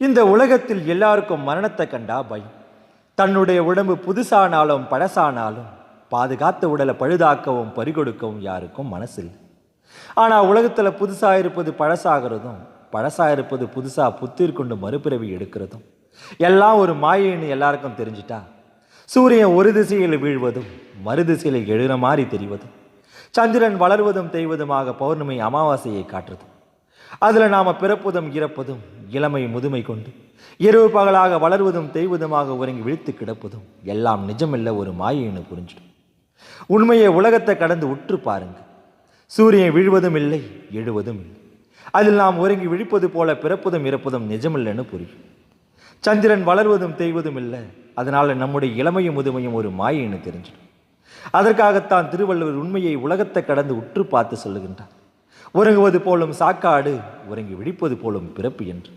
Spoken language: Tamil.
இந்த உலகத்தில் எல்லாருக்கும் மரணத்தை கண்டா பயம். தன்னுடைய உடம்பு புதுசானாலும் பழசானாலும் பாதுகாத்த உடலை பழுதாக்கவும் பறிகொடுக்கவும் யாருக்கும் மனசில்லை. ஆனால் உலகத்தில் புதுசாக இருப்பது பழசாகிறதும் பழசாக இருப்பது புதுசாக புத்திர் கொண்டு மறுபிறவி எடுக்கிறதும் எல்லாம் ஒரு மாயைன்னு எல்லாருக்கும் தெரிஞ்சிட்டா சூரியன் ஒரு திசையில் வீழ்வதும் மறு திசையில் எழுகிற மாதிரி தெரிவதும் சந்திரன் வளர்வதும் தேய்வதுமாக பௌர்ணமி அமாவாசையை காட்டுறதும் அதில் நாம் பிறப்பதும் இறப்பதும் இளமை முதுமை கொண்டு இரவு பகலாக வளர்வதும் தேய்வதுமாக உறங்கி விழித்து கிடப்பதும் எல்லாம் நிஜமில்லை, ஒரு மாயைன்னு புரிஞ்சிடும். உண்மையை உலகத்தை கடந்து உற்று பாருங்க. சூரியன் வீழ்வதும் இல்லை, எழுவதும் இல்லை. அதில் நாம் உறங்கி விழிப்பது போல பிறப்பதும் இறப்பதும் நிஜமில்லைன்னு புரியும். சந்திரன் வளர்வதும் தேய்வதும் இல்லை, அதனால் நம்முடைய இளமையும் முதுமையும் ஒரு மாயைன்னு தெரிஞ்சிடும். அதற்காகத்தான் திருவள்ளுவர் உண்மையை உலகத்தை கடந்து உற்று பார்த்து சொல்லுகின்றார். உறங்குவது போலும் சாக்காடு, உறங்கி விழிப்பது போலும் பிறப்பு என்று.